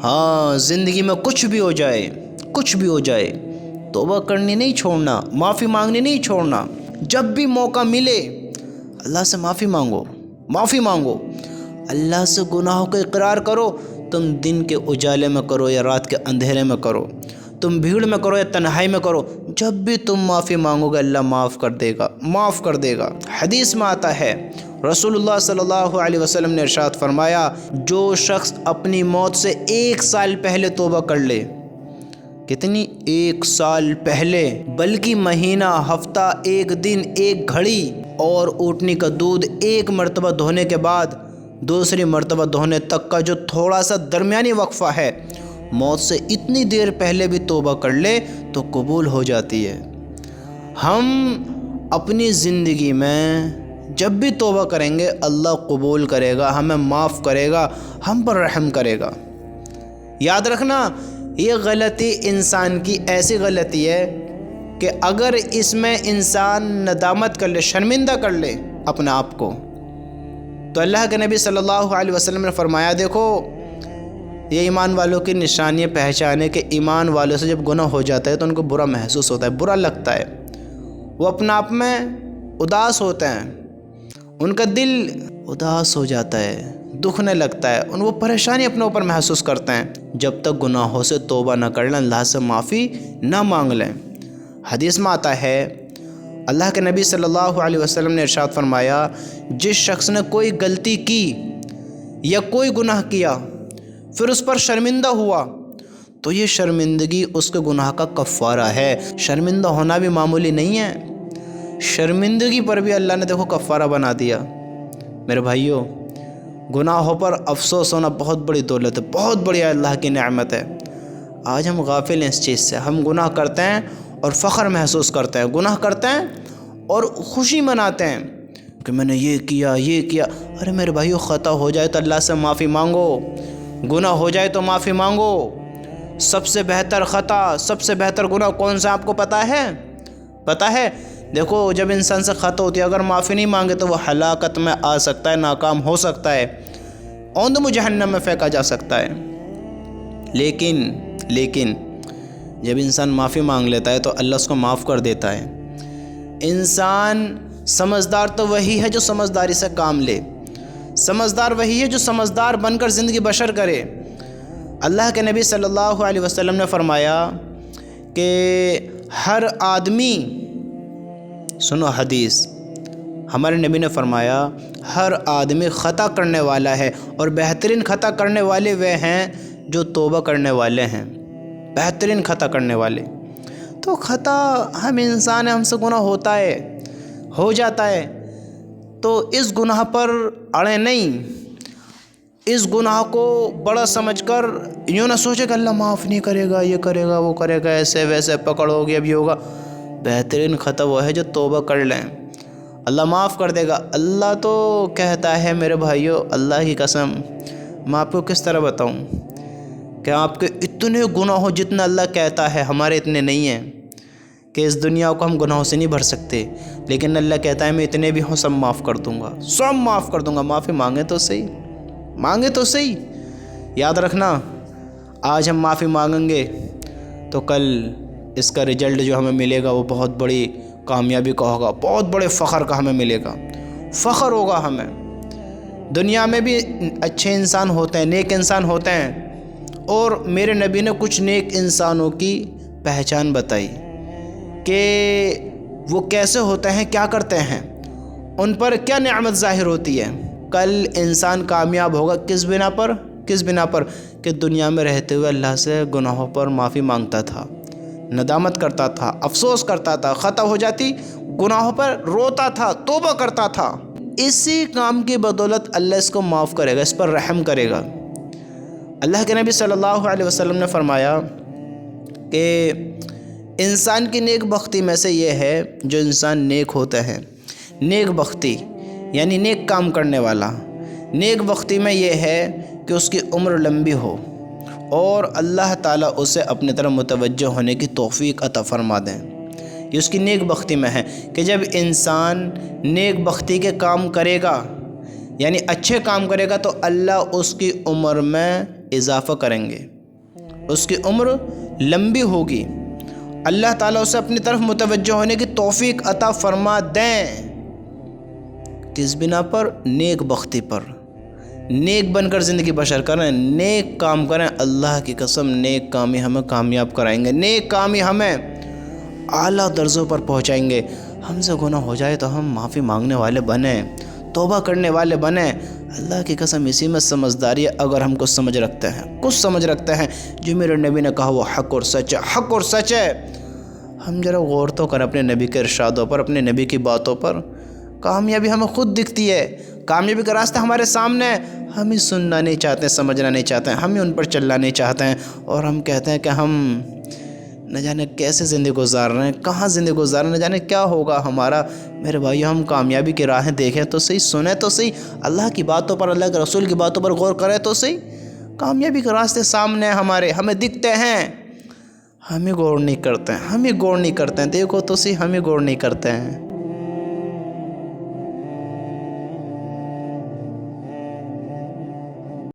ہاں زندگی میں کچھ بھی ہو جائے، کچھ بھی ہو جائے، توبہ کرنی نہیں چھوڑنا، معافی مانگنی نہیں چھوڑنا۔ جب بھی موقع ملے اللہ سے معافی مانگو، معافی مانگو، اللہ سے گناہوں کا اقرار کرو۔ تم دن کے اجالے میں کرو یا رات کے اندھیرے میں کرو، تم بھیڑ میں کرو یا تنہائی میں کرو، جب بھی تم معافی مانگو گے اللہ معاف کر دے گا، معاف کر دے گا۔ حدیث میں آتا ہے، رسول اللہ صلی اللہ علیہ وسلم نے ارشاد فرمایا، جو شخص اپنی موت سے 1 سال پہلے توبہ کر لے، کتنی 1 سال پہلے، بلکہ مہینہ، ہفتہ، 1 دن، 1 گھڑی، اور اونٹنی کا دودھ 1 مرتبہ دھونے کے بعد دوسری مرتبہ دھونے تک کا جو تھوڑا سا درمیانی وقفہ ہے، موت سے اتنی دیر پہلے بھی توبہ کر لے تو قبول ہو جاتی ہے۔ ہم اپنی زندگی میں جب بھی توبہ کریں گے اللہ قبول کرے گا، ہمیں معاف کرے گا، ہم پر رحم کرے گا۔ یاد رکھنا، یہ غلطی انسان کی ایسی غلطی ہے کہ اگر اس میں انسان ندامت کر لے، شرمندہ کر لے اپنے آپ کو، تو اللہ کے نبی صلی اللہ علیہ وسلم نے فرمایا، دیکھو یہ ایمان والوں کی نشانی پہچان ہے کہ ایمان والوں سے جب گناہ ہو جاتا ہے تو ان کو برا محسوس ہوتا ہے، برا لگتا ہے، وہ اپنے آپ میں اداس ہوتے ہیں، ان کا دل اداس ہو جاتا ہے، دکھنے لگتا ہے، وہ پریشانی اپنے اوپر محسوس کرتے ہیں۔ جب تک گناہوں سے توبہ نہ کر لیں، اللہ سے معافی نہ مانگ لیں۔ حدیث میں آتا ہے، اللہ کے نبی صلی اللہ علیہ وسلم نے ارشاد فرمایا، جس شخص نے کوئی غلطی کی یا کوئی گناہ کیا پھر اس پر شرمندہ ہوا تو یہ شرمندگی اس کے گناہ کا کفارہ ہے۔ شرمندہ ہونا بھی معمولی نہیں ہے، شرمندگی پر بھی اللہ نے دیکھو کفارہ بنا دیا۔ میرے بھائیوں، گناہوں پر افسوس ہونا بہت بڑی دولت ہے، بہت بڑی اللہ کی نعمت ہے۔ آج ہم غافل ہیں اس چیز سے، ہم گناہ کرتے ہیں اور فخر محسوس کرتے ہیں، گناہ کرتے ہیں اور خوشی مناتے ہیں کہ میں نے یہ کیا، یہ کیا۔ ارے میرے بھائیو، خطا ہو جائے تو اللہ سے معافی مانگو، گناہ ہو جائے تو معافی مانگو۔ سب سے بہتر خطا، سب سے بہتر گناہ کون سا آپ کو پتہ ہے؟ پتہ ہے؟ دیکھو، جب انسان سے خطا ہوتی ہے، اگر معافی نہیں مانگے تو وہ ہلاکت میں آ سکتا ہے، ناکام ہو سکتا ہے، اوندم جہنم میں پھینکا جا سکتا ہے۔ لیکن جب انسان معافی مانگ لیتا ہے تو اللہ اس کو معاف کر دیتا ہے۔ انسان سمجھدار تو وہی ہے جو سمجھداری سے کام لے، سمجھدار وہی ہے جو سمجھدار بن کر زندگی بسر کرے۔ اللہ کے نبی صلی اللہ علیہ وسلم نے فرمایا کہ ہر آدمی، سنو حدیث، ہمارے نبی نے فرمایا ہر آدمی خطا کرنے والا ہے، اور بہترین خطا کرنے والے وہ ہیں جو توبہ کرنے والے ہیں، بہترین خطا کرنے والے۔ تو خطا، ہم انسان ہیں، ہم سے گناہ ہوتا ہے، ہو جاتا ہے، تو اس گناہ پر اڑے نہیں، اس گناہ کو بڑا سمجھ کر یوں نہ سوچے کہ اللہ معاف نہیں کرے گا، یہ کرے گا، وہ کرے گا، ایسے ویسے پکڑو گے، اب یہ ہوگا۔ بہترین خطا وہ ہے جو توبہ کر لیں، اللہ معاف کر دے گا۔ اللہ تو کہتا ہے میرے بھائیوں، اللہ کی قسم، میں آپ کو کس طرح بتاؤں کہ آپ کے اتنے گناہ ہو جتنا اللہ کہتا ہے، ہمارے اتنے نہیں ہیں کہ اس دنیا کو ہم گناہوں سے نہیں بھر سکتے، لیکن اللہ کہتا ہے میں اتنے بھی ہوں سب معاف کر دوں گا، سب معاف کر دوں گا۔ معافی مانگے تو صحیح، مانگے تو صحیح۔ یاد رکھنا، آج ہم معافی مانگیں گے تو کل اس کا رزلٹ جو ہمیں ملے گا وہ بہت بڑی کامیابی کا ہوگا، بہت بڑے فخر کا ہمیں ملے گا، فخر ہوگا ہمیں۔ دنیا میں بھی اچھے انسان ہوتے ہیں، نیک انسان ہوتے ہیں، اور میرے نبی نے کچھ نیک انسانوں کی پہچان بتائی کہ وہ کیسے ہوتے ہیں، کیا کرتے ہیں، ان پر کیا نعمت ظاہر ہوتی ہے۔ کل انسان کامیاب ہوگا کس بنا پر؟ کس بنا پر؟ کہ دنیا میں رہتے ہوئے اللہ سے گناہوں پر معافی مانگتا تھا، ندامت کرتا تھا، افسوس کرتا تھا، خطا ہو جاتی گناہوں پر روتا تھا، توبہ کرتا تھا۔ اسی کام کی بدولت اللہ اس کو معاف کرے گا، اس پر رحم کرے گا۔ اللہ کے نبی صلی اللہ علیہ وسلم نے فرمایا کہ انسان کی نیک بختی میں سے یہ ہے جو انسان نیک ہوتا ہے، نیک بختی یعنی نیک کام کرنے والا۔ نیک بختی میں یہ ہے کہ اس کی عمر لمبی ہو اور اللہ تعالیٰ اسے اپنی طرف متوجہ ہونے کی توفیق عطا فرما دیں۔ یہ اس کی نیک بختی میں ہے کہ جب انسان نیک بختی کے کام کرے گا، یعنی اچھے کام کرے گا، تو اللہ اس کی عمر میں اضافہ کریں گے، اس کی عمر لمبی ہوگی، اللہ تعالیٰ اسے اپنی طرف متوجہ ہونے کی توفیق عطا فرما دیں۔ کس بنا پر؟ نیک بختی پر، نیک بن کر زندگی بسر کریں، نیک کام کریں۔ اللہ کی قسم نیک کام ہی ہمیں کامیاب کرائیں گے، نیک کام ہی ہمیں اعلیٰ درجوں پر پہنچائیں گے۔ ہم سے گناہ ہو جائے تو ہم معافی مانگنے والے بنیں، توبہ کرنے والے بنیں۔ اللہ کی قسم اسی میں سمجھداری ہے، اگر ہم کچھ سمجھ رکھتے ہیں جو میرے نبی نے کہا وہ حق اور سچ ہے، حق اور سچ ہے۔ ہم ذرا غور تو کریں اپنے نبی کے ارشادوں پر، اپنے نبی کی باتوں پر۔ کامیابی ہمیں خود دکھتی ہے، کامیابی کا راستہ ہمارے سامنے ہے، ہم ہی سننا نہیں چاہتے، سمجھنا نہیں چاہتے، ہم ہی ان پر چلنا نہیں چاہتے ہیں، اور ہم کہتے ہیں کہ ہم نہ جانے کیسے زندگی گزار رہے ہیں، کہاں زندگی گزار رہے ہیں، نہ جانے کیا ہوگا ہمارا۔ میرے بھائیو، ہم کامیابی کی راہیں دیکھیں تو صحیح، سنیں تو صحیح، اللہ کی باتوں پر، اللہ کے رسول کی باتوں پر غور کریں تو صحیح۔ کامیابی کے راستے سامنے ہمارے، ہمیں دکھتے ہیں، ہم ہی غور نہیں کرتے ہیں، دیکھو تو صحیح، ہم ہی غور نہیں کرتے ہیں۔